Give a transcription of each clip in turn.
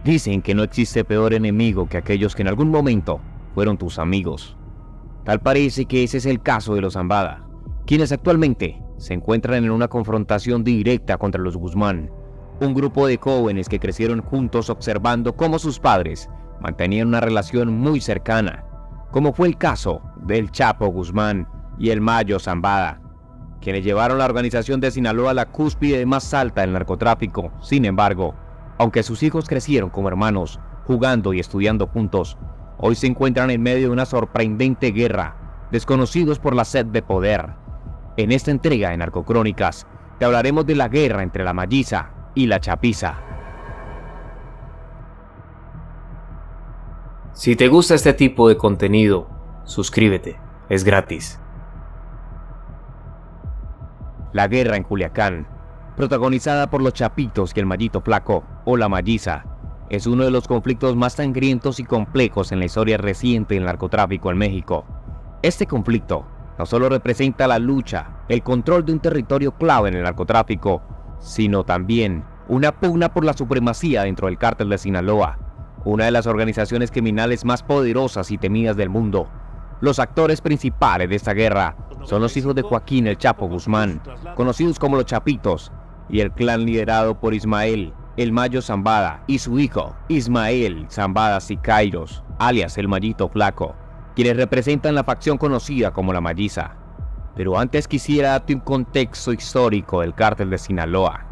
Dicen que no existe peor enemigo que aquellos que en algún momento fueron tus amigos. Tal parece que ese es el caso de los Zambada, quienes actualmente se encuentran en una confrontación directa contra los Guzmán, un grupo de jóvenes que crecieron juntos observando cómo sus padres mantenían una relación muy cercana, como fue el caso del Chapo Guzmán y el Mayo Zambada, quienes llevaron la organización de Sinaloa a la cúspide más alta del narcotráfico. Sin embargo, aunque sus hijos crecieron como hermanos, jugando y estudiando juntos, hoy se encuentran en medio de una sorprendente guerra, desconocidos por la sed de poder. En esta entrega de Narcocrónicas, te hablaremos de la guerra entre la Malliza y la Chapiza. Si te gusta este tipo de contenido, suscríbete, es gratis. La guerra en Culiacán, protagonizada por los Chapitos y el Mallito Flaco, o la Malliza, es uno de los conflictos más sangrientos y complejos en la historia reciente del narcotráfico en México. Este conflicto no solo representa la lucha, el control de un territorio clave en el narcotráfico, sino también una pugna por la supremacía dentro del cártel de Sinaloa, una de las organizaciones criminales más poderosas y temidas del mundo. Los actores principales de esta guerra son los hijos de Joaquín el Chapo Guzmán, conocidos como los Chapitos, y el clan liderado por Ismael el Mayo Zambada y su hijo Ismael Zambada Siqueiros, alias el Mallito Flaco, quienes representan la facción conocida como la Malliza. Pero antes quisiera darte un contexto histórico del cártel de Sinaloa.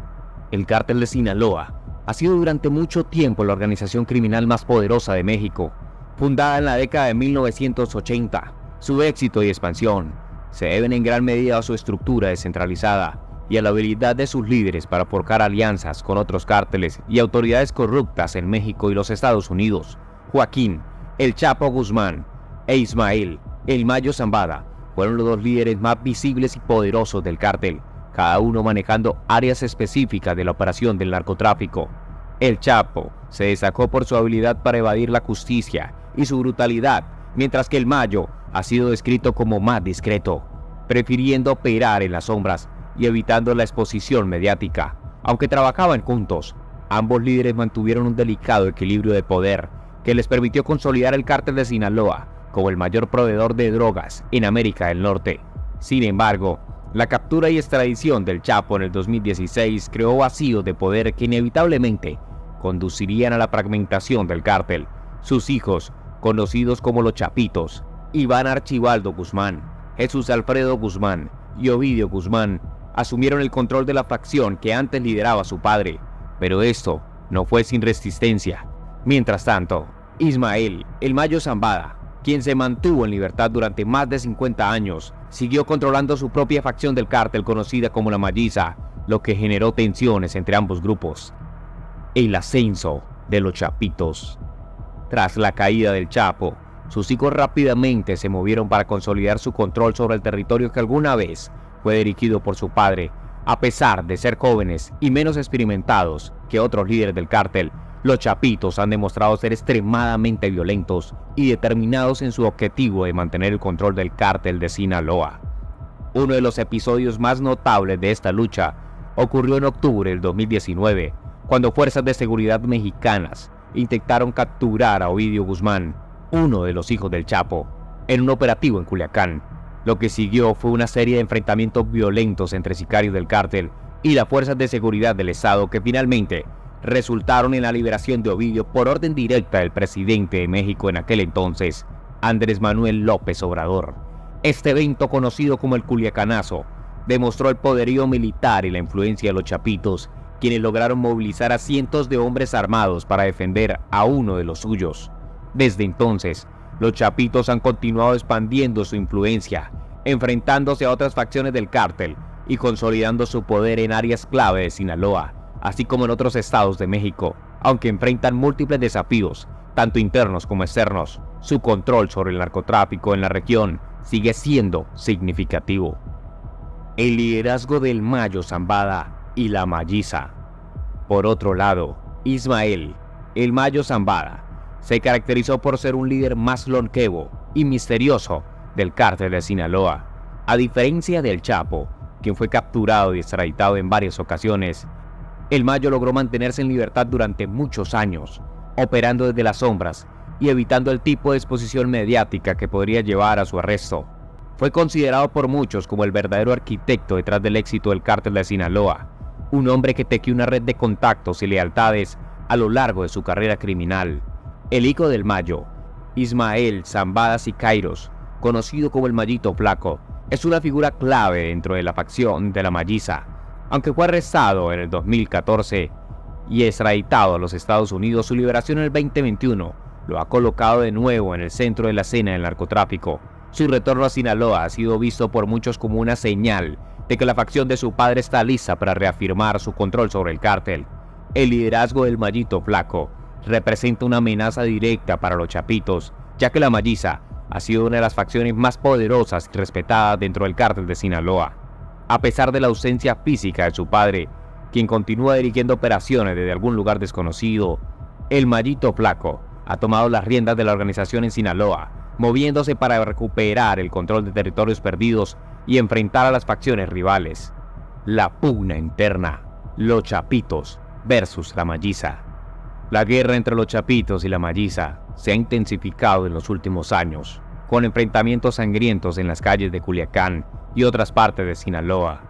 El cártel de Sinaloa ha sido durante mucho tiempo la organización criminal más poderosa de México. Fundada en la década de 1980, su éxito y expansión se deben en gran medida a su estructura descentralizada y a la habilidad de sus líderes para forjar alianzas con otros cárteles y autoridades corruptas en México y los Estados Unidos. Joaquín el Chapo Guzmán e Ismael el Mayo Zambada fueron los dos líderes más visibles y poderosos del cártel, cada uno manejando áreas específicas de la operación del narcotráfico. El Chapo se destacó por su habilidad para evadir la justicia y su brutalidad, mientras que el Mayo ha sido descrito como más discreto, prefiriendo operar en las sombras y evitando la exposición mediática. Aunque trabajaban juntos, ambos líderes mantuvieron un delicado equilibrio de poder que les permitió consolidar el cártel de Sinaloa como el mayor proveedor de drogas en América del Norte. Sin embargo, la captura y extradición del Chapo en el 2016 creó vacíos de poder que inevitablemente conducirían a la fragmentación del cártel. Sus hijos, conocidos como los Chapitos, Iván Archibaldo Guzmán, Jesús Alfredo Guzmán y Ovidio Guzmán, asumieron el control de la facción que antes lideraba su padre, pero esto no fue sin resistencia. Mientras tanto, Ismael el Mayo Zambada, quien se mantuvo en libertad durante más de 50 años, siguió controlando su propia facción del cártel conocida como la Malliza, lo que generó tensiones entre ambos grupos. El ascenso de los Chapitos. Tras la caída del Chapo, sus hijos rápidamente se movieron para consolidar su control sobre el territorio que alguna vez fue dirigido por su padre. A pesar de ser jóvenes y menos experimentados que otros líderes del cártel, los Chapitos han demostrado ser extremadamente violentos y determinados en su objetivo de mantener el control del cártel de Sinaloa. Uno de los episodios más notables de esta lucha ocurrió en octubre del 2019, cuando fuerzas de seguridad mexicanas intentaron capturar a Ovidio Guzmán, uno de los hijos del Chapo, en un operativo en Culiacán. Lo que siguió fue una serie de enfrentamientos violentos entre sicarios del cártel y las fuerzas de seguridad del Estado que finalmente resultaron en la liberación de Ovidio por orden directa del presidente de México en aquel entonces, Andrés Manuel López Obrador. Este evento, conocido como el Culiacanazo, demostró el poderío militar y la influencia de los Chapitos, quienes lograron movilizar a cientos de hombres armados para defender a uno de los suyos. Desde entonces, los Chapitos han continuado expandiendo su influencia, enfrentándose a otras facciones del cártel y consolidando su poder en áreas clave de Sinaloa, así como en otros estados de México. Aunque enfrentan múltiples desafíos, tanto internos como externos, su control sobre el narcotráfico en la región sigue siendo significativo. El liderazgo del Mayo Zambada y la Malliza. Por otro lado, Ismael el Mayo Zambada se caracterizó por ser un líder más longevo y misterioso del cártel de Sinaloa. A diferencia del Chapo, quien fue capturado y extraditado en varias ocasiones, el Mayo logró mantenerse en libertad durante muchos años, operando desde las sombras y evitando el tipo de exposición mediática que podría llevar a su arresto. Fue considerado por muchos como el verdadero arquitecto detrás del éxito del cártel de Sinaloa, un hombre que tejió una red de contactos y lealtades a lo largo de su carrera criminal. El hijo del Mayo, Ismael Zambada Siqueiros, conocido como el Mayito Flaco, es una figura clave dentro de la facción de la Malliza. Aunque fue arrestado en el 2014 y extraditado a los Estados Unidos, su liberación en el 2021 lo ha colocado de nuevo en el centro de la escena del narcotráfico. Su retorno a Sinaloa ha sido visto por muchos como una señal de que la facción de su padre está lista para reafirmar su control sobre el cártel. El liderazgo del Mayito Flaco representa una amenaza directa para los chapitos, ya que la Malliza ha sido una de las facciones más poderosas y respetadas dentro del cártel de Sinaloa. A pesar de la ausencia física de su padre, quien continúa dirigiendo operaciones desde algún lugar desconocido, el Mayito Flaco ha tomado las riendas de la organización en Sinaloa, moviéndose para recuperar el control de territorios perdidos y enfrentar a las facciones rivales. La pugna interna, los chapitos versus la Malliza. La guerra entre los chapitos y la Malliza se ha intensificado en los últimos años, con enfrentamientos sangrientos en las calles de Culiacán y otras partes de Sinaloa,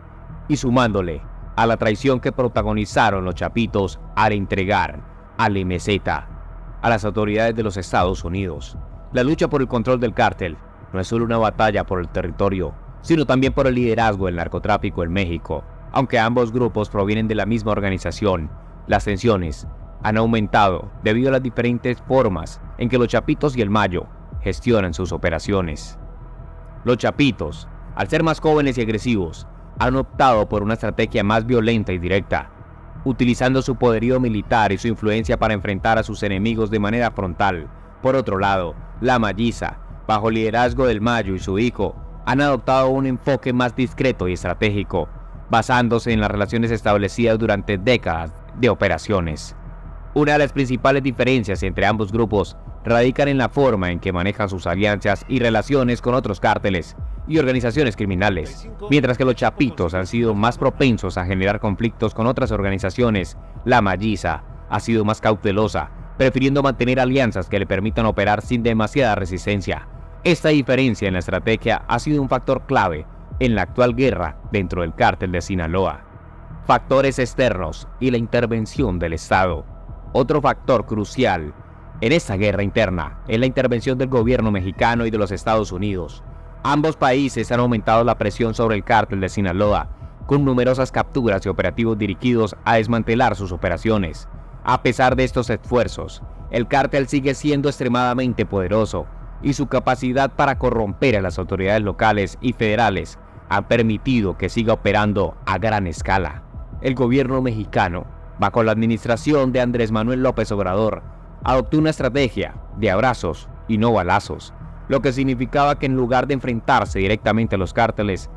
y sumándole a la traición que protagonizaron los chapitos al entregar al MZ a las autoridades de los Estados Unidos. La lucha por el control del cártel no es solo una batalla por el territorio, sino también por el liderazgo del narcotráfico en México. Aunque ambos grupos provienen de la misma organización, las tensiones han aumentado debido a las diferentes formas en que los chapitos y el Mayo gestionan sus operaciones. Los chapitos, al ser más jóvenes y agresivos, han optado por una estrategia más violenta y directa, utilizando su poderío militar y su influencia para enfrentar a sus enemigos de manera frontal. Por otro lado, la Malliza, bajo el liderazgo del Mayo y su hijo, han adoptado un enfoque más discreto y estratégico, basándose en las relaciones establecidas durante décadas de operaciones. Una de las principales diferencias entre ambos grupos radican en la forma en que manejan sus alianzas y relaciones con otros cárteles y organizaciones criminales. Mientras que los chapitos han sido más propensos a generar conflictos con otras organizaciones, la Malliza ha sido más cautelosa, prefiriendo mantener alianzas que le permitan operar sin demasiada resistencia. Esta diferencia en la estrategia ha sido un factor clave en la actual guerra dentro del cártel de Sinaloa. Factores externos y la intervención del Estado. Otro factor crucial en esta guerra interna es la intervención del gobierno mexicano y de los Estados Unidos. Ambos países han aumentado la presión sobre el cártel de Sinaloa, con numerosas capturas y operativos dirigidos a desmantelar sus operaciones. A pesar de estos esfuerzos, el cártel sigue siendo extremadamente poderoso y su capacidad para corromper a las autoridades locales y federales ha permitido que siga operando a gran escala. El gobierno mexicano, bajo la administración de Andrés Manuel López Obrador, adoptó una estrategia de abrazos y no balazos, lo que significaba que en lugar de enfrentarse directamente a los cárteles,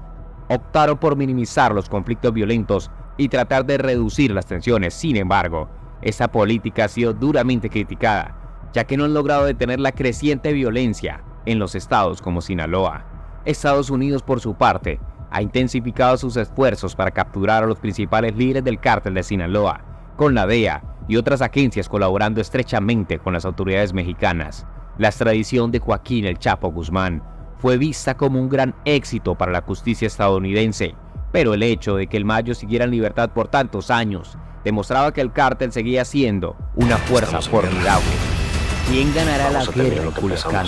optaron por minimizar los conflictos violentos y tratar de reducir las tensiones. Sin embargo, esta política ha sido duramente criticada, ya que no han logrado detener la creciente violencia en los estados como Sinaloa. Estados Unidos, por su parte, ha intensificado sus esfuerzos para capturar a los principales líderes del cártel de Sinaloa, con la DEA y otras agencias colaborando estrechamente con las autoridades mexicanas. La extradición de Joaquín El Chapo Guzmán fue vista como un gran éxito para la justicia estadounidense, pero el hecho de que el Mayo siguiera en libertad por tantos años demostraba que el cártel seguía siendo una fuerza formidable. ¿Quién ganará la guerra en Culiacán?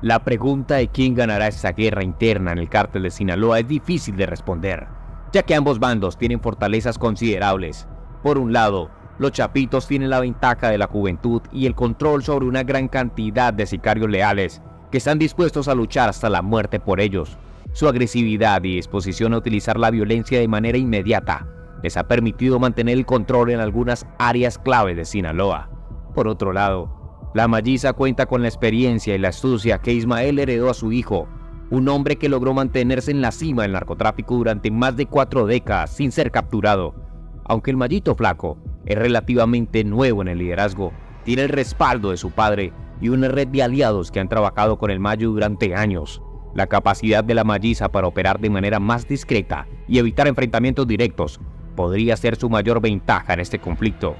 La pregunta de quién ganará esta guerra interna en el cártel de Sinaloa es difícil de responder, ya que ambos bandos tienen fortalezas considerables. Por un lado, los chapitos tienen la ventaja de la juventud y el control sobre una gran cantidad de sicarios leales que están dispuestos a luchar hasta la muerte por ellos. Su agresividad y disposición a utilizar la violencia de manera inmediata les ha permitido mantener el control en algunas áreas clave de Sinaloa. Por otro lado, la Malliza cuenta con la experiencia y la astucia que Ismael heredó a su hijo, un hombre que logró mantenerse en la cima del narcotráfico durante más de 4 décadas sin ser capturado. Aunque el Mayito Flaco es relativamente nuevo en el liderazgo, tiene el respaldo de su padre y una red de aliados que han trabajado con el Mayo durante años. La capacidad de la Malliza para operar de manera más discreta y evitar enfrentamientos directos podría ser su mayor ventaja en este conflicto.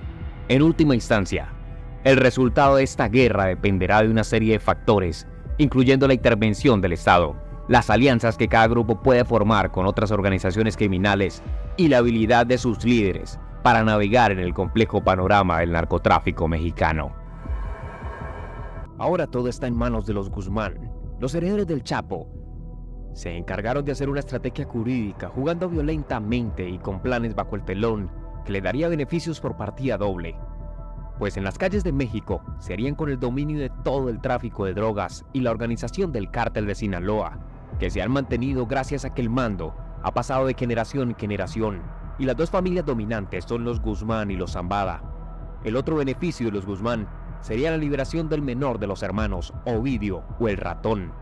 En última instancia, el resultado de esta guerra dependerá de una serie de factores, incluyendo la intervención del Estado, las alianzas que cada grupo puede formar con otras organizaciones criminales y la habilidad de sus líderes para navegar en el complejo panorama del narcotráfico mexicano. Ahora todo está en manos de los Guzmán. Los herederos del Chapo se encargaron de hacer una estrategia jurídica, jugando violentamente y con planes bajo el telón que le daría beneficios por partida doble. Pues en las calles de México se harían con el dominio de todo el tráfico de drogas y la organización del cártel de Sinaloa, que se han mantenido gracias a que el mando ha pasado de generación en generación, y las dos familias dominantes son los Guzmán y los Zambada. El otro beneficio de los Guzmán sería la liberación del menor de los hermanos, Ovidio o el Ratón.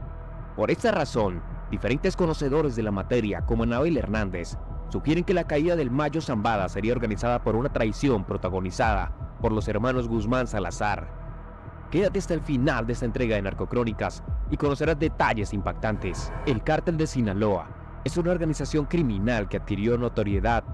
Por esta razón, diferentes conocedores de la materia, como Anabel Hernández, sugieren que la caída del Mayo Zambada sería organizada por una traición protagonizada por los hermanos Guzmán Salazar. Quédate hasta el final de esta entrega de Narcocrónicas y conocerás detalles impactantes. El Cártel de Sinaloa es una organización criminal que adquirió notoriedad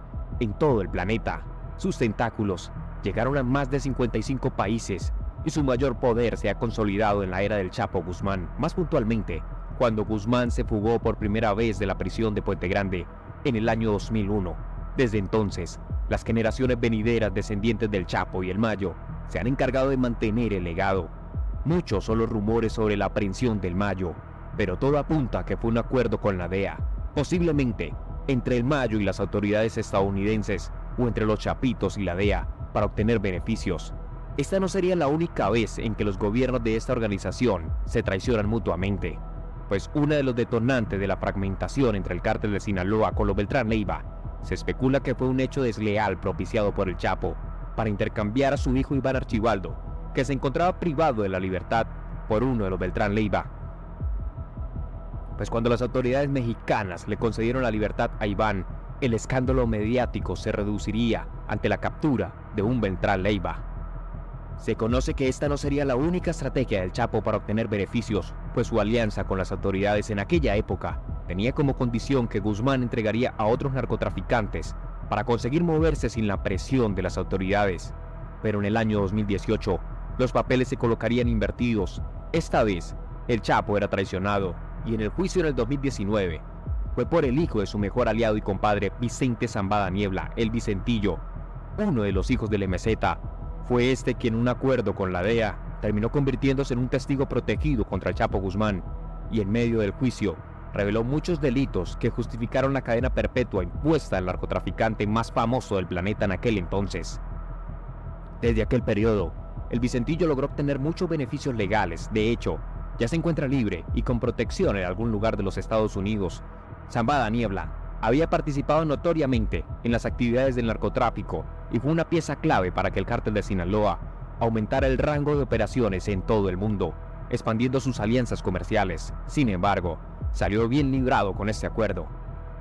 en todo el planeta. Sus tentáculos llegaron a más de 55 países y su mayor poder se ha consolidado en la era del Chapo Guzmán, más puntualmente cuando Guzmán se fugó por primera vez de la prisión de Puente Grande en el año 2001. Desde entonces, las generaciones venideras descendientes del Chapo y el Mayo se han encargado de mantener el legado. Muchos son los rumores sobre la aprehensión del Mayo, pero todo apunta a que fue un acuerdo con la DEA, posiblemente entre el Mayo y las autoridades estadounidenses o entre los Chapitos y la DEA para obtener beneficios. Esta no sería la única vez en que los gobiernos de esta organización se traicionan mutuamente, pues uno de los detonantes de la fragmentación entre el cártel de Sinaloa con los Beltrán Leiva se especula que fue un hecho desleal propiciado por el Chapo para intercambiar a su hijo Iván Archibaldo, que se encontraba privado de la libertad, por uno de los Beltrán Leiva. Pues cuando las autoridades mexicanas le concedieron la libertad a Iván, el escándalo mediático se reduciría ante la captura de un Beltrán Leiva. Se conoce que esta no sería la única estrategia del Chapo para obtener beneficios, pues su alianza con las autoridades en aquella época tenía como condición que Guzmán entregaría a otros narcotraficantes para conseguir moverse sin la presión de las autoridades. Pero en el año 2018, los papeles se colocarían invertidos. Esta vez, el Chapo era traicionado, y en el juicio en el 2019, fue por el hijo de su mejor aliado y compadre, Vicente Zambada Niebla, el Vicentillo, uno de los hijos del MZ. Fue este quien, en un acuerdo con la DEA, terminó convirtiéndose en un testigo protegido contra el Chapo Guzmán, y en medio del juicio reveló muchos delitos que justificaron la cadena perpetua impuesta al narcotraficante más famoso del planeta en aquel entonces. Desde aquel periodo, el Vicentillo logró obtener muchos beneficios legales. De hecho, ya se encuentra libre y con protección en algún lugar de los Estados Unidos. Zambada Niebla había participado notoriamente en las actividades del narcotráfico y fue una pieza clave para que el cártel de Sinaloa aumentara el rango de operaciones en todo el mundo, expandiendo sus alianzas comerciales. Sin embargo, salió bien librado con este acuerdo.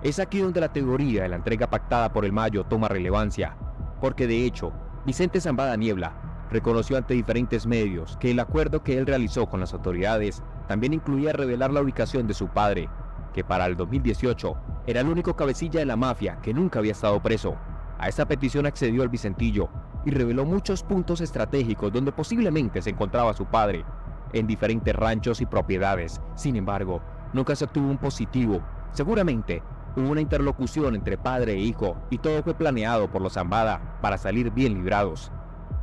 Es aquí donde la teoría de la entrega pactada por el Mayo toma relevancia, porque de hecho, Vicente Zambada Niebla reconoció ante diferentes medios que el acuerdo que él realizó con las autoridades también incluía revelar la ubicación de su padre, que para el 2018 era el único cabecilla de la mafia que nunca había estado preso. A esta petición accedió el Vicentillo y reveló muchos puntos estratégicos donde posiblemente se encontraba su padre, en diferentes ranchos y propiedades. Sin embargo, nunca se obtuvo un positivo. Seguramente hubo una interlocución entre padre e hijo y todo fue planeado por los Zambada para salir bien librados.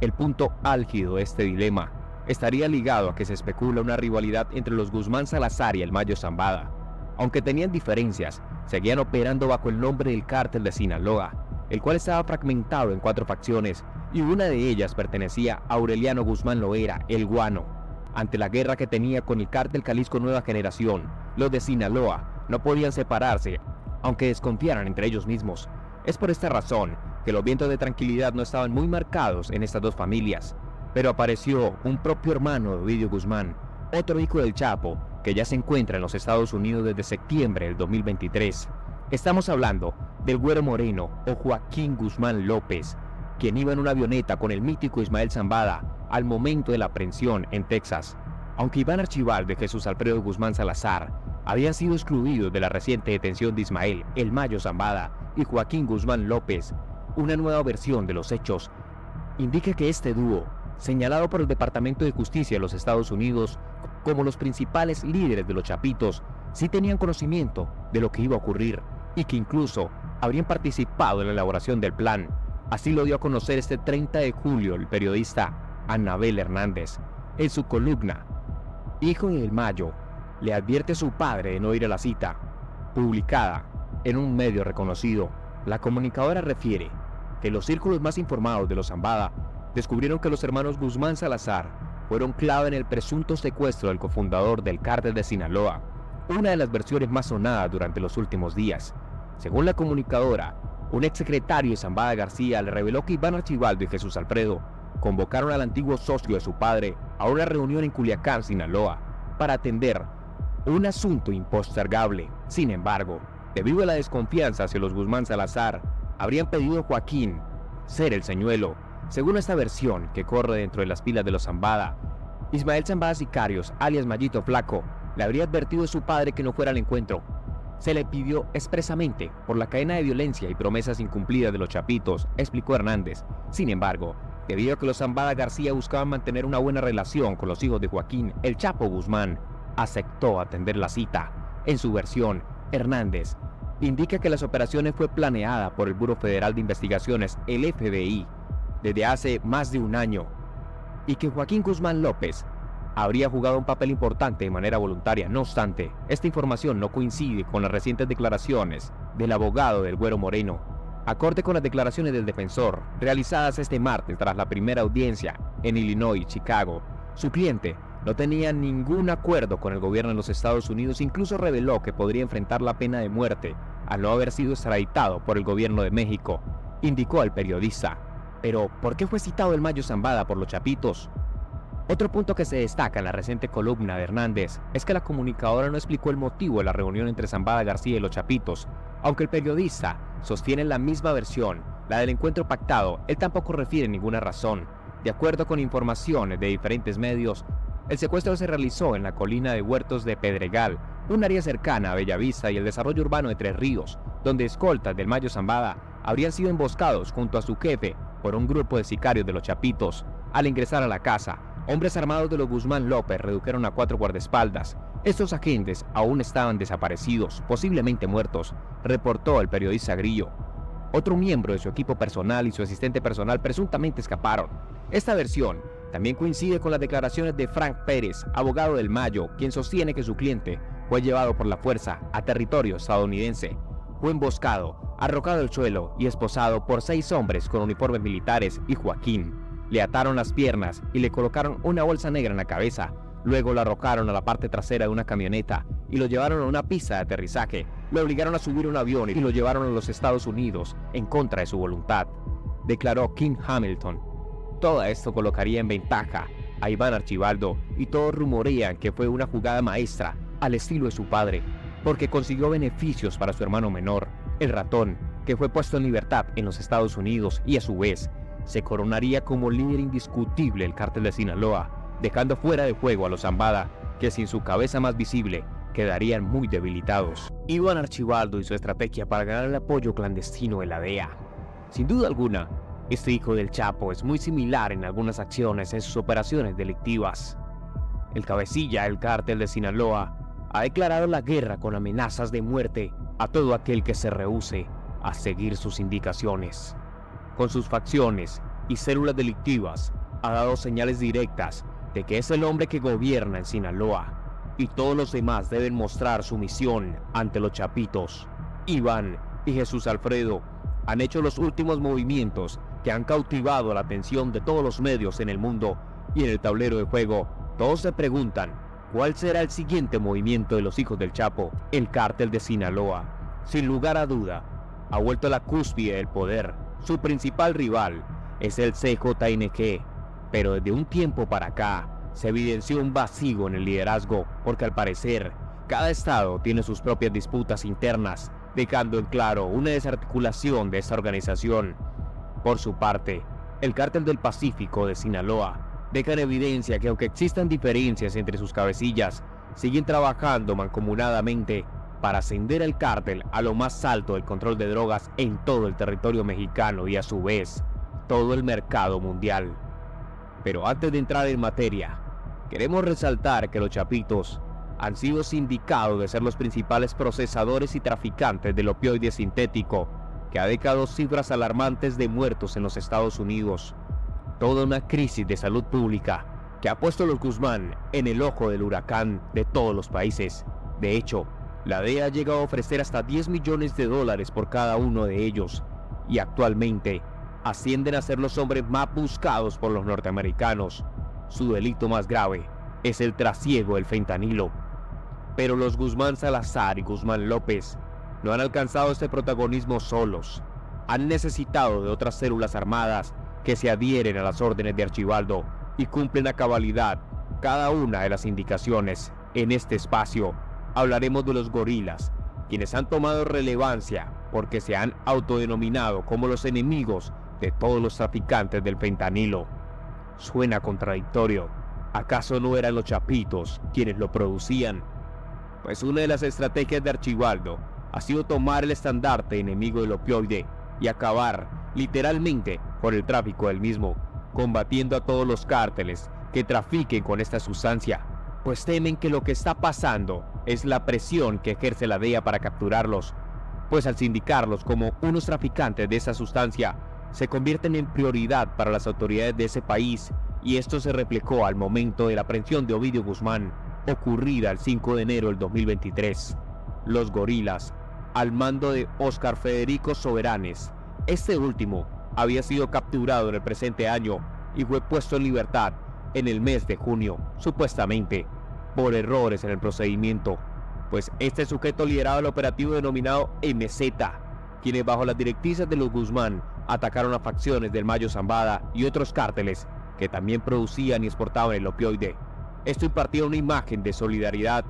El punto álgido de este dilema estaría ligado a que se especula una rivalidad entre los Guzmán Salazar y el Mayo Zambada. Aunque tenían diferencias, seguían operando bajo el nombre del Cártel de Sinaloa, el cual estaba fragmentado en 4 facciones, y una de ellas pertenecía a Aureliano Guzmán Loera, el Guano. Ante la guerra que tenía con el Cártel Jalisco Nueva Generación, los de Sinaloa no podían separarse, aunque desconfiaran entre ellos mismos. Es por esta razón que los vientos de tranquilidad no estaban muy marcados en estas dos familias, pero apareció un propio hermano de Ovidio Guzmán, otro hijo del Chapo, que ya se encuentra en los Estados Unidos desde septiembre del 2023. Estamos hablando del Güero Moreno o Joaquín Guzmán López, quien iba en una avioneta con el mítico Ismael Zambada al momento de la aprehensión en Texas. Aunque Iván Archibaldo y Jesús Alfredo Guzmán Salazar habían sido excluidos de la reciente detención de Ismael El Mayo Zambada y Joaquín Guzmán López. Una nueva versión de los hechos indica que este dúo, señalado por el Departamento de Justicia de los Estados Unidos como los principales líderes de los Chapitos, sí tenían conocimiento de lo que iba a ocurrir y que incluso habrían participado en la elaboración del plan. Así lo dio a conocer este 30 de julio el periodista Anabel Hernández. En su columna, Hijo de El Mayo le advierte a su padre de no ir a la cita, publicada en un medio reconocido. La comunicadora refiere que los círculos más informados de los Zambada descubrieron que los hermanos Guzmán Salazar fueron clave en el presunto secuestro del cofundador del Cártel de Sinaloa, una de las versiones más sonadas durante los últimos días. Según la comunicadora, un exsecretario de Zambada García le reveló que Iván Archibaldo y Jesús Alfredo convocaron al antiguo socio de su padre a una reunión en Culiacán, Sinaloa, para atender un asunto impostergable. Sin embargo, debido a la desconfianza hacia los Guzmán Salazar, habrían pedido a Joaquín ser el señuelo. Según esta versión, que corre dentro de las filas de los Zambada, Ismael Zambada Sicarios, alias Mallito Flaco, le habría advertido a su padre que no fuera al encuentro. Se le pidió expresamente por la cadena de violencia y promesas incumplidas de los Chapitos, explicó Hernández. Sin embargo, debido a que los Zambada García buscaban mantener una buena relación con los hijos de Joaquín El Chapo Guzmán, aceptó atender la cita. En su versión, Hernández indica que las operaciones fue planeada por el Buró Federal de Investigaciones, el FBI, desde hace más de un año, y que Joaquín Guzmán López habría jugado un papel importante de manera voluntaria. No obstante, esta información no coincide con las recientes declaraciones del abogado del Güero Moreno. Acorde con las declaraciones del defensor, realizadas este martes tras la primera audiencia en Illinois y Chicago, su cliente no tenía ningún acuerdo con el gobierno de los Estados Unidos. Incluso reveló que podría enfrentar la pena de muerte al no haber sido extraditado por el gobierno de México, indicó al periodista. Pero, ¿por qué fue citado El Mayo Zambada por los Chapitos? Otro punto que se destaca en la reciente columna de Hernández es que la comunicadora no explicó el motivo de la reunión entre Zambada García y los Chapitos. Aunque el periodista sostiene la misma versión, la del encuentro pactado, él tampoco refiere ninguna razón. De acuerdo con informaciones de diferentes medios, el secuestro se realizó en la colina de Huertos de Pedregal, un área cercana a Bellavista y el desarrollo urbano de Tres Ríos, donde escoltas del Mayo Zambada habrían sido emboscados junto a su jefe por un grupo de sicarios de los Chapitos. Al ingresar a la casa, hombres armados de los Guzmán López redujeron a 4 guardaespaldas. Estos agentes aún estaban desaparecidos, posiblemente muertos, reportó el periodista Grillo. Otro miembro de su equipo personal y su asistente personal presuntamente escaparon. Esta versión también coincide con las declaraciones de Frank Pérez, abogado del Mayo, quien sostiene que su cliente fue llevado por la fuerza a territorio estadounidense. Fue emboscado, arrojado al suelo y esposado por 6 hombres con uniformes militares y Joaquín. Le ataron las piernas y le colocaron una bolsa negra en la cabeza. Luego lo arrojaron a la parte trasera de una camioneta y lo llevaron a una pista de aterrizaje. Lo obligaron a subir a un avión y lo llevaron a los Estados Unidos en contra de su voluntad, declaró King Hamilton. Todo esto colocaría en ventaja a Iván Archibaldo y todos rumorean que fue una jugada maestra al estilo de su padre, porque consiguió beneficios para su hermano menor, el Ratón, que fue puesto en libertad en los Estados Unidos y a su vez se coronaría como líder indiscutible del Cártel de Sinaloa, dejando fuera de juego a los Zambada, que sin su cabeza más visible quedarían muy debilitados. Iván Archibaldo y su estrategia para ganar el apoyo clandestino de la DEA. Sin duda alguna, este hijo del Chapo es muy similar en algunas acciones en sus operaciones delictivas. El cabecilla del Cártel de Sinaloa ha declarado la guerra con amenazas de muerte a todo aquel que se rehúse a seguir sus indicaciones. Con sus facciones y células delictivas, ha dado señales directas de que es el hombre que gobierna en Sinaloa, y todos los demás deben mostrar sumisión ante los Chapitos. Iván y Jesús Alfredo han hecho los últimos movimientos que han cautivado la atención de todos los medios en el mundo, y en el tablero de juego todos se preguntan cuál será el siguiente movimiento de los hijos del Chapo. El Cártel de Sinaloa, sin lugar a duda, ha vuelto a la cúspide del poder. Su principal rival es el CJNG, pero desde un tiempo para acá se evidenció un vacío en el liderazgo, porque al parecer cada estado tiene sus propias disputas internas, dejando en claro una desarticulación de esta organización. Por su parte, el Cártel del Pacífico de Sinaloa deja en evidencia que aunque existan diferencias entre sus cabecillas, siguen trabajando mancomunadamente para ascender el cártel a lo más alto del control de drogas en todo el territorio mexicano y a su vez todo el mercado mundial. Pero antes de entrar en materia, queremos resaltar que los Chapitos han sido sindicados de ser los principales procesadores y traficantes del opioide sintético, que ha dejado cifras alarmantes de muertos en los Estados Unidos. Toda una crisis de salud pública que ha puesto a los Guzmán en el ojo del huracán de todos los países. De hecho, la DEA ha llegado a ofrecer hasta $10 millones por cada uno de ellos, y actualmente ascienden a ser los hombres más buscados por los norteamericanos. Su delito más grave es el trasiego del fentanilo. Pero los Guzmán Salazar y Guzmán López no han alcanzado este protagonismo solos. Han necesitado de otras células armadas que se adhieren a las órdenes de Archibaldo y cumplen a cabalidad cada una de las indicaciones. En este espacio hablaremos de los gorilas, quienes han tomado relevancia porque se han autodenominado como los enemigos de todos los traficantes del fentanilo. Suena contradictorio. ¿Acaso no eran los Chapitos quienes lo producían? Pues una de las estrategias de Archibaldo ha sido tomar el estandarte enemigo del opioide y acabar literalmente con el tráfico del mismo, combatiendo a todos los cárteles que trafiquen con esta sustancia, pues temen que lo que está pasando es la presión que ejerce la DEA para capturarlos, pues al sindicarlos como unos traficantes de esa sustancia, se convierten en prioridad para las autoridades de ese país, y esto se reflejó al momento de la aprehensión de Ovidio Guzmán, ocurrida el 5 de enero del 2023. Los gorilas, al mando de Óscar Federico Soberanes. Este último había sido capturado en el presente año y fue puesto en libertad en el mes de junio, supuestamente por errores en el procedimiento, pues este sujeto lideraba el operativo denominado MZ, quienes bajo las directrices de los Guzmán atacaron a facciones del Mayo Zambada y otros cárteles que también producían y exportaban el opioide. Esto impartía una imagen de solidaridad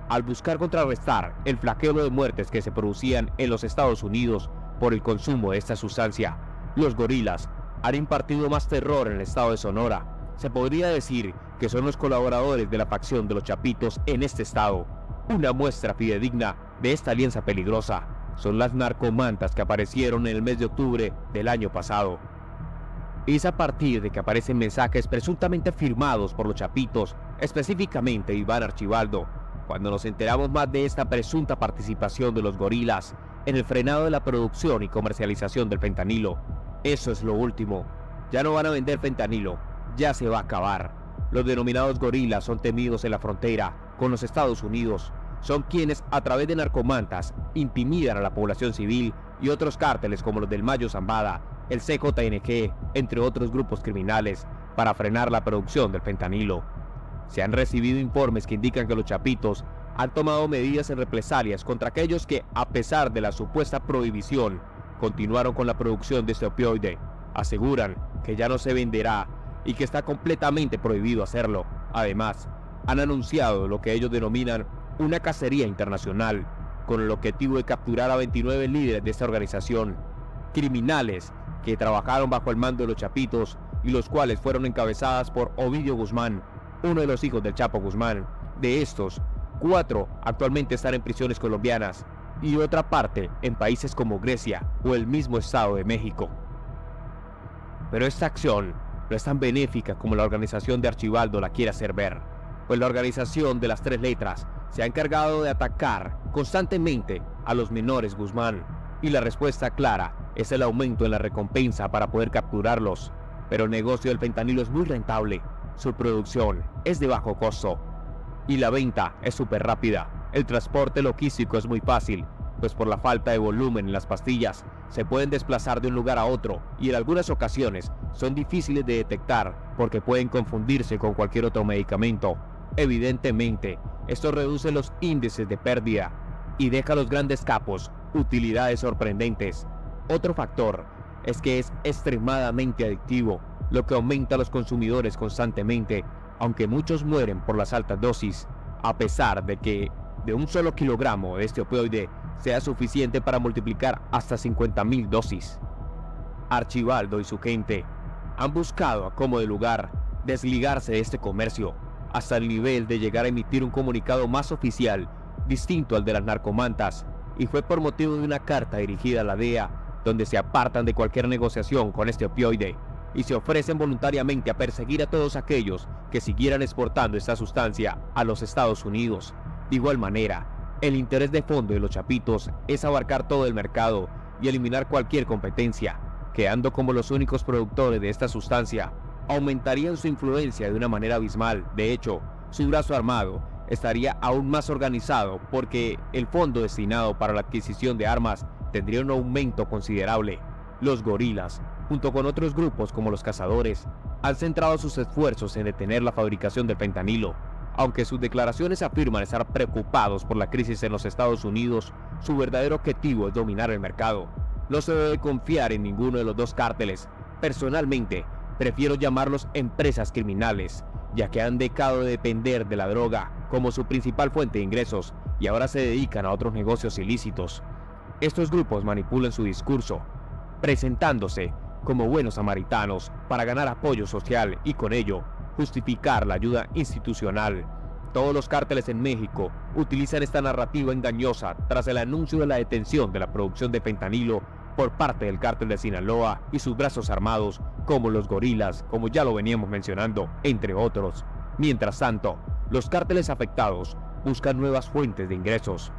al buscar contrarrestar el flagelo de muertes que se producían en los Estados Unidos por el consumo de esta sustancia. Los gorilas han impartido más terror en el estado de Sonora. Se podría decir que son los colaboradores de la facción de los Chapitos en este estado. Una muestra fidedigna de esta alianza peligrosa son las narcomantas que aparecieron en el mes de octubre del año pasado. Es a partir de que aparecen mensajes presuntamente firmados por los Chapitos, específicamente Iván Archibaldo, cuando nos enteramos más de esta presunta participación de los gorilas en el frenado de la producción y comercialización del fentanilo. Eso es lo último. Ya no van a vender fentanilo, ya se va a acabar. Los denominados gorilas son temidos en la frontera con los Estados Unidos. Son quienes, a través de narcomantas, intimidan a la población civil y otros cárteles como los del Mayo Zambada, el CJNG, entre otros grupos criminales, para frenar la producción del fentanilo. Se han recibido informes que indican que los Chapitos han tomado medidas en represalias contra aquellos que, a pesar de la supuesta prohibición, continuaron con la producción de este opioide. Aseguran que ya no se venderá y que está completamente prohibido hacerlo. Además, han anunciado lo que ellos denominan una cacería internacional, con el objetivo de capturar a 29 líderes de esta organización, criminales que trabajaron bajo el mando de los Chapitos y los cuales fueron encabezadas por Ovidio Guzmán, uno de los hijos del Chapo Guzmán. De estos, 4 actualmente están en prisiones colombianas y otra parte en países como Grecia o el mismo Estado de México. Pero esta acción no es tan benéfica como la organización de Archibaldo la quiere hacer ver, pues la organización de las 3 letras se ha encargado de atacar constantemente a los menores Guzmán, y la respuesta clara es el aumento en la recompensa para poder capturarlos. Pero el negocio del fentanilo es muy rentable, su producción es de bajo costo y la venta es súper rápida. El transporte logístico es muy fácil, pues por la falta de volumen en las pastillas se pueden desplazar de un lugar a otro y en algunas ocasiones son difíciles de detectar porque pueden confundirse con cualquier otro medicamento. Evidentemente, esto reduce los índices de pérdida y deja a los grandes capos utilidades sorprendentes. Otro factor es que es extremadamente adictivo, lo que aumenta a los consumidores constantemente, aunque muchos mueren por las altas dosis, a pesar de que de un solo kilogramo de este opioide sea suficiente para multiplicar hasta 50.000 dosis. Archibaldo y su gente han buscado a como de lugar desligarse de este comercio, hasta el nivel de llegar a emitir un comunicado más oficial, distinto al de las narcomantas, y fue por motivo de una carta dirigida a la DEA, donde se apartan de cualquier negociación con este opioide y se ofrecen voluntariamente a perseguir a todos aquellos que siguieran exportando esta sustancia a los Estados Unidos. De igual manera, el interés de fondo de los chapitos es abarcar todo el mercado y eliminar cualquier competencia, quedando como los únicos productores de esta sustancia. Aumentarían su influencia de una manera abismal. De hecho, su brazo armado estaría aún más organizado porque el fondo destinado para la adquisición de armas tendría un aumento considerable. Los gorilas, junto con otros grupos como los cazadores, han centrado sus esfuerzos en detener la fabricación del fentanilo. Aunque sus declaraciones afirman estar preocupados por la crisis en los Estados Unidos, su verdadero objetivo es dominar el mercado. No se debe confiar en ninguno de los dos cárteles. Personalmente, prefiero llamarlos empresas criminales, ya que han dejado de depender de la droga como su principal fuente de ingresos y ahora se dedican a otros negocios ilícitos. Estos grupos manipulan su discurso, presentándose como buenos samaritanos para ganar apoyo social y con ello justificar la ayuda institucional. Todos los cárteles en México utilizan esta narrativa engañosa tras el anuncio de la detención de la producción de fentanilo por parte del cártel de Sinaloa y sus brazos armados como los gorilas, como ya lo veníamos mencionando, entre otros. Mientras tanto, los cárteles afectados buscan nuevas fuentes de ingresos.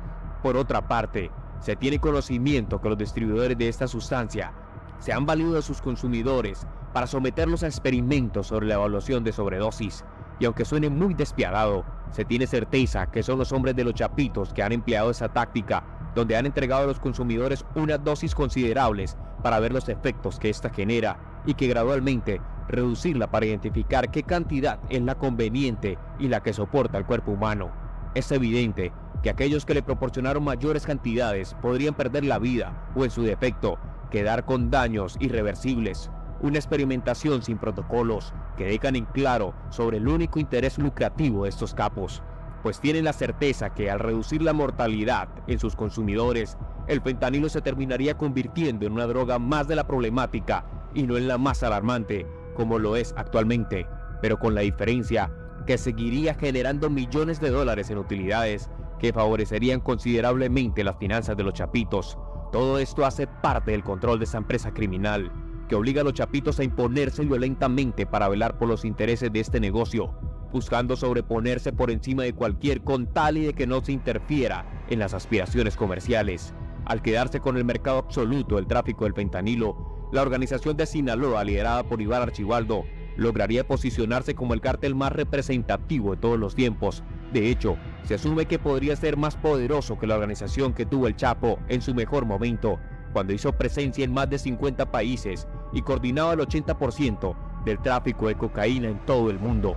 Por otra parte, se tiene conocimiento que los distribuidores de esta sustancia se han valido de sus consumidores para someterlos a experimentos sobre la evaluación de sobredosis, y aunque suene muy despiadado, se tiene certeza que son los hombres de los chapitos que han empleado esa táctica, donde han entregado a los consumidores unas dosis considerables para ver los efectos que ésta genera y que gradualmente reducirla para identificar qué cantidad es la conveniente y la que soporta el cuerpo humano. Es evidente que aquellos que le proporcionaron mayores cantidades podrían perder la vida o, en su defecto, quedar con daños irreversibles. Una experimentación sin protocolos que dejan en claro sobre el único interés lucrativo de estos capos, pues tienen la certeza que al reducir la mortalidad en sus consumidores, el fentanilo se terminaría convirtiendo en una droga más de la problemática y no en la más alarmante como lo es actualmente, pero con la diferencia que seguiría generando millones de dólares en utilidades que favorecerían considerablemente las finanzas de los chapitos. Todo esto hace parte del control de esta empresa criminal, que obliga a los chapitos a imponerse violentamente para velar por los intereses de este negocio, buscando sobreponerse por encima de cualquier con tal y de que no se interfiera en las aspiraciones comerciales. Al quedarse con el mercado absoluto del tráfico del fentanilo, la organización de Sinaloa, liderada por Iván Archibaldo, lograría posicionarse como el cártel más representativo de todos los tiempos. De hecho, se asume que podría ser más poderoso que la organización que tuvo el Chapo en su mejor momento, cuando hizo presencia en más de 50 países y coordinaba el 80% del tráfico de cocaína en todo el mundo.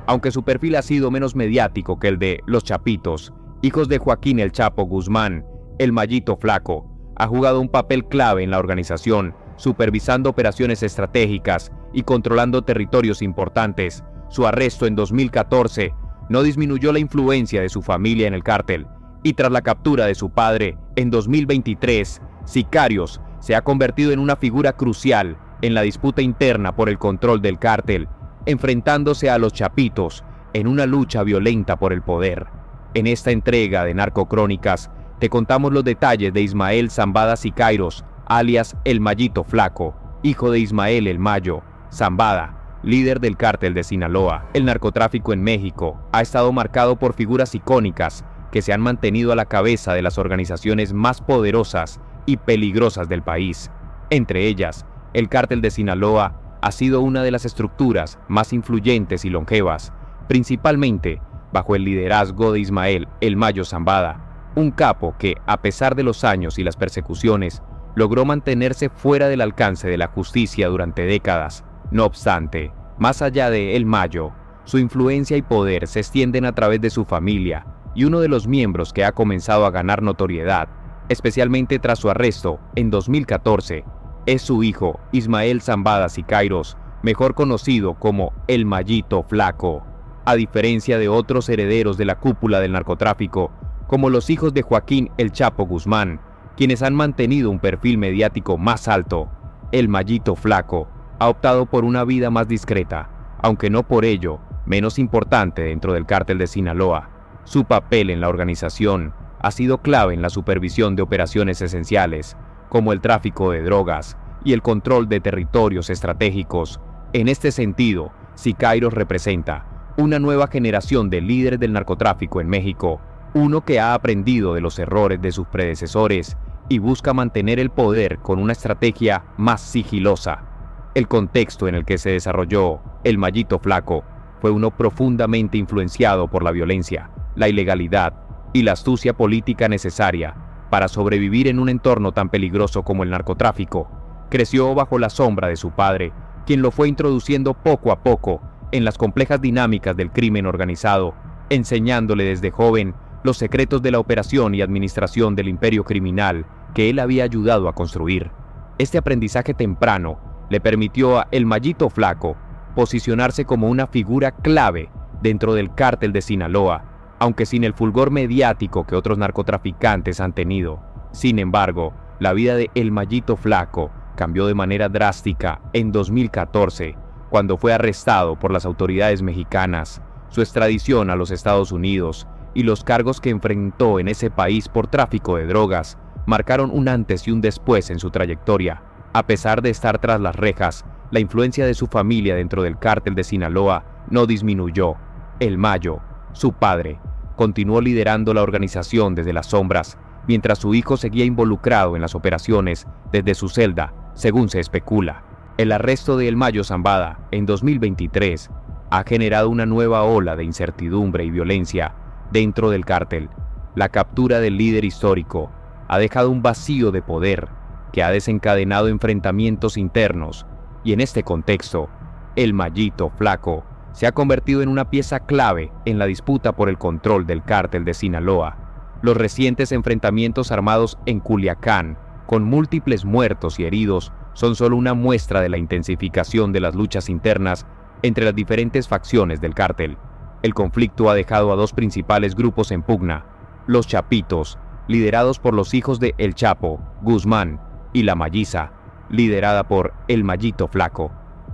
Aunque su perfil ha sido menos mediático que el de los Chapitos, hijos de Joaquín El Chapo Guzmán, el Mallito Flaco, ha jugado un papel clave en la organización, supervisando operaciones estratégicas y controlando territorios importantes. Su arresto en 2014 no disminuyó la influencia de su familia en el cártel, y tras la captura de su padre en 2023, Sicarios se ha convertido en una figura crucial en la disputa interna por el control del cártel, enfrentándose a los Chapitos en una lucha violenta por el poder. En esta entrega de Narcocrónicas te contamos los detalles de Ismael Zambada Sicairos, alias El Mallito Flaco, hijo de Ismael El Mayo Zambada, líder del cártel de Sinaloa. El narcotráfico en México ha estado marcado por figuras icónicas que se han mantenido a la cabeza de las organizaciones más poderosas y peligrosas del país. Entre ellas, el cártel de Sinaloa ha sido una de las estructuras más influyentes y longevas, principalmente bajo el liderazgo de Ismael El Mayo Zambada, un capo que, a pesar de los años y las persecuciones, logró mantenerse fuera del alcance de la justicia durante décadas. No obstante, más allá de El Mayo, su influencia y poder se extienden a través de su familia, y uno de los miembros que ha comenzado a ganar notoriedad, especialmente tras su arresto en 2014, es su hijo Ismael Zambada Sicairos, mejor conocido como El Mallito Flaco. A diferencia de otros herederos de la cúpula del narcotráfico, como los hijos de Joaquín El Chapo Guzmán, quienes han mantenido un perfil mediático más alto, El Mallito Flaco ha optado por una vida más discreta, aunque no por ello menos importante dentro del cártel de Sinaloa. Su papel en la organización ha sido clave en la supervisión de operaciones esenciales, como el tráfico de drogas y el control de territorios estratégicos. En este sentido, Siqueiros representa una nueva generación de líderes del narcotráfico en México, uno que ha aprendido de los errores de sus predecesores y busca mantener el poder con una estrategia más sigilosa. El contexto en el que se desarrolló el Mallito Flaco fue uno profundamente influenciado por la violencia, la ilegalidad y la astucia política necesaria para sobrevivir en un entorno tan peligroso como el narcotráfico. Creció bajo la sombra de su padre, quien lo fue introduciendo poco a poco en las complejas dinámicas del crimen organizado, enseñándole desde joven los secretos de la operación y administración del imperio criminal que él había ayudado a construir. Este aprendizaje temprano le permitió a el Mallito Flaco posicionarse como una figura clave dentro del cártel de Sinaloa, aunque sin el fulgor mediático que otros narcotraficantes han tenido. Sin embargo, la vida de el Mallito Flaco cambió de manera drástica en 2014, cuando fue arrestado por las autoridades mexicanas. Su extradición a los Estados Unidos y los cargos que enfrentó en ese país por tráfico de drogas marcaron un antes y un después en su trayectoria. A pesar de estar tras las rejas, la influencia de su familia dentro del cártel de Sinaloa no disminuyó. El Mayo, su padre, continuó liderando la organización desde las sombras, mientras su hijo seguía involucrado en las operaciones desde su celda, según se especula. El arresto de El Mayo Zambada en 2023 ha generado una nueva ola de incertidumbre y violencia dentro del cártel. La captura del líder histórico ha dejado un vacío de poder que ha desencadenado enfrentamientos internos, y en este contexto, el Mallito Flaco se ha convertido en una pieza clave en la disputa por el control del cártel de Sinaloa. Los recientes enfrentamientos armados en Culiacán, con múltiples muertos y heridos, son solo una muestra de la intensificación de las luchas internas entre las diferentes facciones del cártel. El conflicto ha dejado a dos principales grupos en pugna: los Chapitos, liderados por los hijos de El Chapo, Guzmán, y la Malliza, liderada por el Mallito Flaco.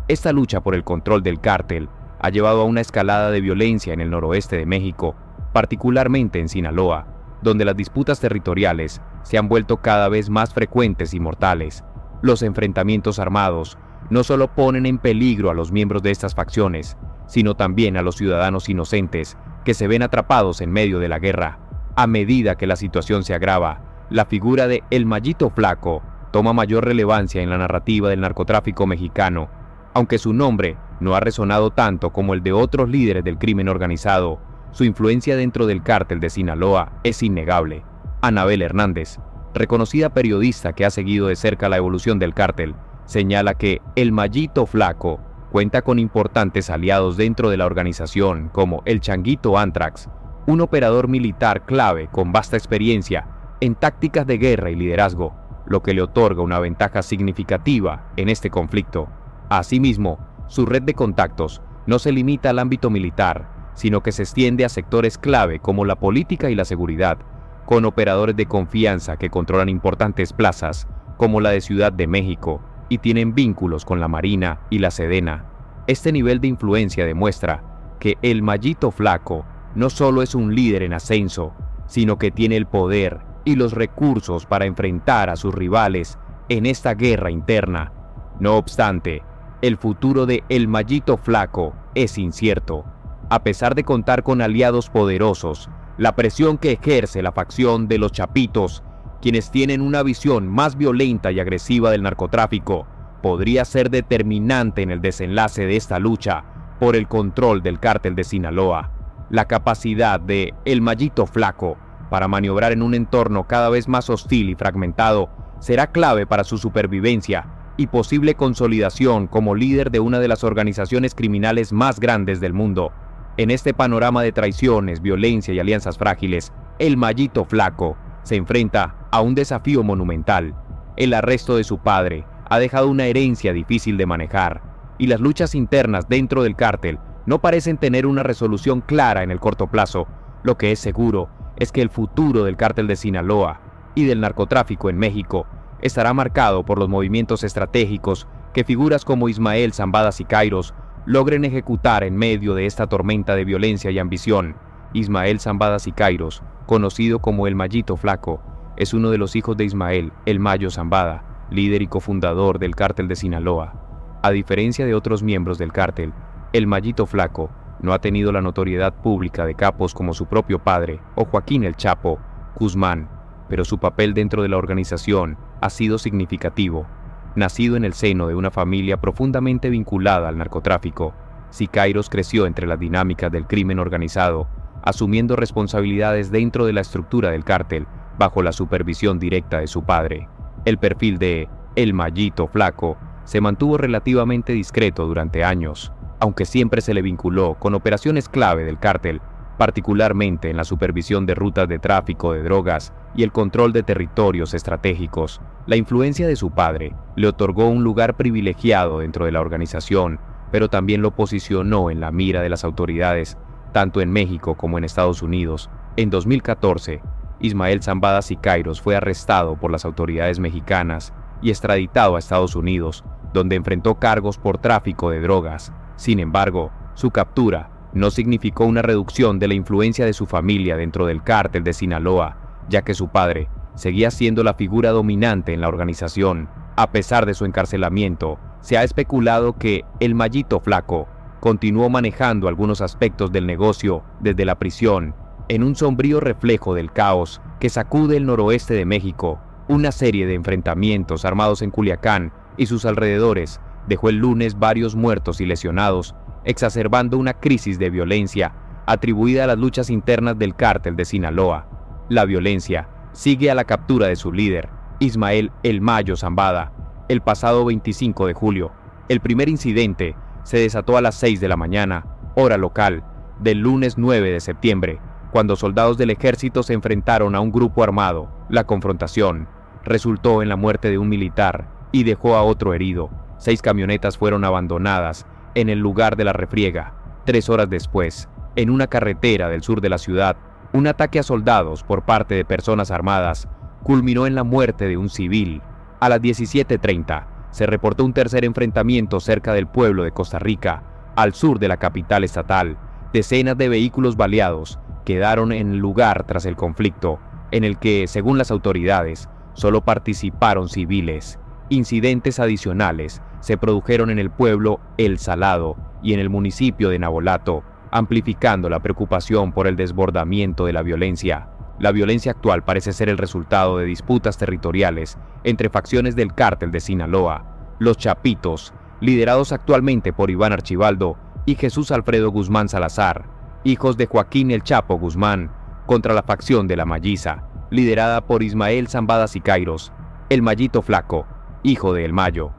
Esta lucha por el control del cártel ha llevado a una escalada de violencia en el noroeste de México, particularmente en Sinaloa, donde las disputas territoriales se han vuelto cada vez más frecuentes y mortales. Los enfrentamientos armados no solo ponen en peligro a los miembros de estas facciones, sino también a los ciudadanos inocentes que se ven atrapados en medio de la guerra. A medida que la situación se agrava, la figura de el Mallito Flaco toma mayor relevancia en la narrativa del narcotráfico mexicano. Aunque su nombre no ha resonado tanto como el de otros líderes del crimen organizado, su influencia dentro del cártel de Sinaloa es innegable. Anabel Hernández, reconocida periodista que ha seguido de cerca la evolución del cártel, señala que el Mallito Flaco cuenta con importantes aliados dentro de la organización, como el Changuito Antrax, un operador militar clave con vasta experiencia en tácticas de guerra y liderazgo, lo que le otorga una ventaja significativa en este conflicto. Asimismo, su red de contactos no se limita al ámbito militar, sino que se extiende a sectores clave como la política y la seguridad, con operadores de confianza que controlan importantes plazas, como la de Ciudad de México, y tienen vínculos con la Marina y la Sedena. Este nivel de influencia demuestra que el Mallito Flaco no solo es un líder en ascenso, sino que tiene el poder y los recursos para enfrentar a sus rivales en esta guerra interna. No obstante, el futuro de el Mallito Flaco es incierto. A pesar de contar con aliados poderosos, la presión que ejerce la facción de los Chapitos, quienes tienen una visión más violenta y agresiva del narcotráfico, podría ser determinante en el desenlace de esta lucha por el control del cártel de Sinaloa. La capacidad de el Mallito Flaco para maniobrar en un entorno cada vez más hostil y fragmentado será clave para su supervivencia y posible consolidación como líder de una de las organizaciones criminales más grandes del mundo. En este panorama de traiciones, violencia y alianzas frágiles, el Mallito Flaco se enfrenta a un desafío monumental. El arresto de su padre ha dejado una herencia difícil de manejar, y las luchas internas dentro del cártel no parecen tener una resolución clara en el corto plazo. Lo que es seguro es que el futuro del cártel de Sinaloa y del narcotráfico en México estará marcado por los movimientos estratégicos que figuras como Ismael Zambada Siqueiros logren ejecutar en medio de esta tormenta de violencia y ambición. Ismael Zambada Siqueiros, conocido como el Mayito Flaco, es uno de los hijos de Ismael El Mayo Zambada, líder y cofundador del Cártel de Sinaloa. A diferencia de otros miembros del cártel, el Mayito Flaco no ha tenido la notoriedad pública de capos como su propio padre o Joaquín El Chapo Guzmán, pero su papel dentro de la organización ha sido significativo. Nacido en el seno de una familia profundamente vinculada al narcotráfico, Siqueiros creció entre las dinámicas del crimen organizado, asumiendo responsabilidades dentro de la estructura del cártel bajo la supervisión directa de su padre. El perfil de El Mayito Flaco se mantuvo relativamente discreto durante años, aunque siempre se le vinculó con operaciones clave del cártel, particularmente en la supervisión de rutas de tráfico de drogas y el control de territorios estratégicos. La influencia de su padre le otorgó un lugar privilegiado dentro de la organización, pero también lo posicionó en la mira de las autoridades, tanto en México como en Estados Unidos. En 2014, Ismael Zambada Siqueiros fue arrestado por las autoridades mexicanas y extraditado a Estados Unidos, donde enfrentó cargos por tráfico de drogas. Sin embargo, su captura no significó una reducción de la influencia de su familia dentro del cártel de Sinaloa, ya que su padre seguía siendo la figura dominante en la organización. A pesar de su encarcelamiento, se ha especulado que el Mayito Flaco continuó manejando algunos aspectos del negocio desde la prisión, en un sombrío reflejo del caos que sacude el noroeste de México. Una serie de enfrentamientos armados en Culiacán y sus alrededores dejó el lunes varios muertos y lesionados, exacerbando una crisis de violencia atribuida a las luchas internas del cártel de Sinaloa. La violencia sigue a la captura de su líder, Ismael El Mayo Zambada, el pasado 25 de julio. El primer incidente se desató a las 6 de la mañana, hora local, del lunes 9 de septiembre, cuando soldados del ejército se enfrentaron a un grupo armado. La confrontación resultó en la muerte de un militar y dejó a otro herido. 6 camionetas fueron abandonadas en el lugar de la refriega. 3 horas después, en una carretera del sur de la ciudad, un ataque a soldados por parte de personas armadas culminó en la muerte de un civil. A las 17:30 se reportó un tercer enfrentamiento cerca del pueblo de Costa Rica, al sur de la capital estatal. Decenas de vehículos baleados quedaron en el lugar tras el conflicto, en el que, según las autoridades, solo participaron civiles. Incidentes adicionales se produjeron en el pueblo El Salado y en el municipio de Navolato, amplificando la preocupación por el desbordamiento de la violencia. La violencia actual parece ser el resultado de disputas territoriales entre facciones del cártel de Sinaloa, los Chapitos, liderados actualmente por Iván Archibaldo y Jesús Alfredo Guzmán Salazar, hijos de Joaquín El Chapo Guzmán, contra la facción de la Mayiza, liderada por Ismael Zambada Siqueiros, el Mayito Flaco, hijo de El Mayo.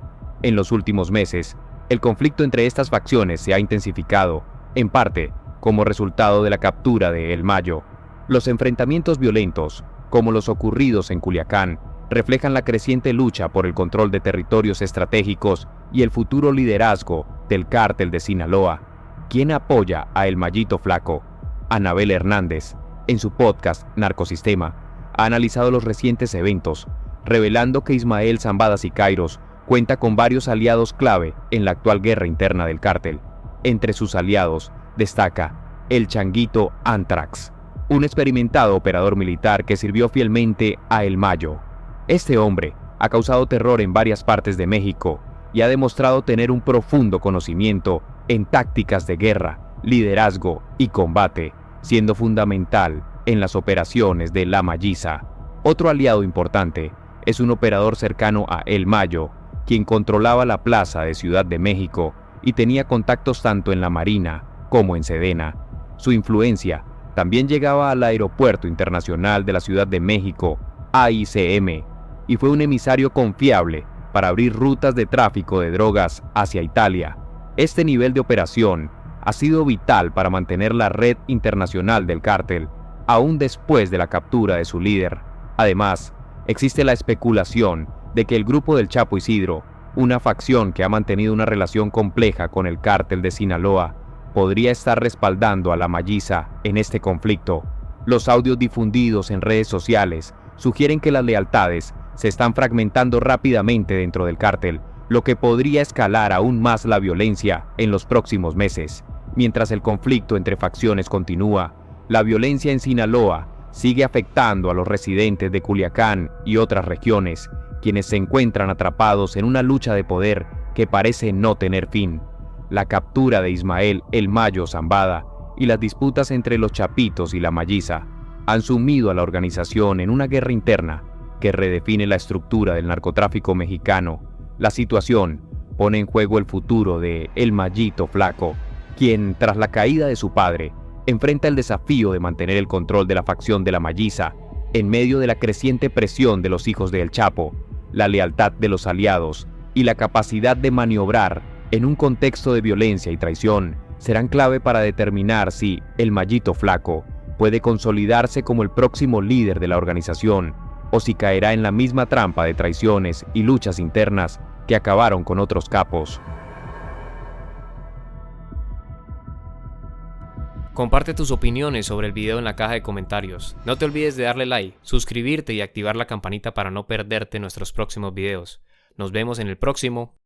En los últimos meses, el conflicto entre estas facciones se ha intensificado, en parte como resultado de la captura de El Mayo. Los enfrentamientos violentos, como los ocurridos en Culiacán, reflejan la creciente lucha por el control de territorios estratégicos y el futuro liderazgo del cártel de Sinaloa. ¿Quién apoya a El Mayito Flaco? Anabel Hernández, en su podcast Narcosistema, ha analizado los recientes eventos, revelando que Ismael Zambada Siqueiros cuenta con varios aliados clave en la actual guerra interna del cártel. Entre sus aliados destaca el Changuito Antrax, un experimentado operador militar que sirvió fielmente a El Mayo. Este hombre ha causado terror en varias partes de México y ha demostrado tener un profundo conocimiento en tácticas de guerra, liderazgo y combate, siendo fundamental en las operaciones de La Mayiza. Otro aliado importante es un operador cercano a El Mayo, quien controlaba la plaza de Ciudad de México y tenía contactos tanto en la Marina como en Sedena. Su influencia también llegaba al Aeropuerto Internacional de la Ciudad de México, AICM, y fue un emisario confiable para abrir rutas de tráfico de drogas hacia Italia. Este nivel de operación ha sido vital para mantener la red internacional del cártel, aún después de la captura de su líder. Además, existe la especulación de que el grupo del Chapo Isidro, una facción que ha mantenido una relación compleja con el cártel de Sinaloa, podría estar respaldando a la Mayiza en este conflicto. Los audios difundidos en redes sociales sugieren que las lealtades se están fragmentando rápidamente dentro del cártel, lo que podría escalar aún más la violencia en los próximos meses. Mientras el conflicto entre facciones continúa, la violencia en Sinaloa sigue afectando a los residentes de Culiacán y otras regiones, quienes se encuentran atrapados en una lucha de poder que parece no tener fin. La captura de Ismael El Mayo Zambada y las disputas entre los Chapitos y la Malliza han sumido a la organización en una guerra interna que redefine la estructura del narcotráfico mexicano. La situación pone en juego el futuro de El Mayito Flaco, quien, tras la caída de su padre, enfrenta el desafío de mantener el control de la facción de la Malliza en medio de la creciente presión de los hijos de El Chapo, la lealtad de los aliados y la capacidad de maniobrar en un contexto de violencia y traición serán clave para determinar si El Mayito Flaco puede consolidarse como el próximo líder de la organización o si caerá en la misma trampa de traiciones y luchas internas que acabaron con otros capos. Comparte tus opiniones sobre el video en la caja de comentarios. No te olvides de darle like, suscribirte y activar la campanita para no perderte nuestros próximos videos. Nos vemos en el próximo.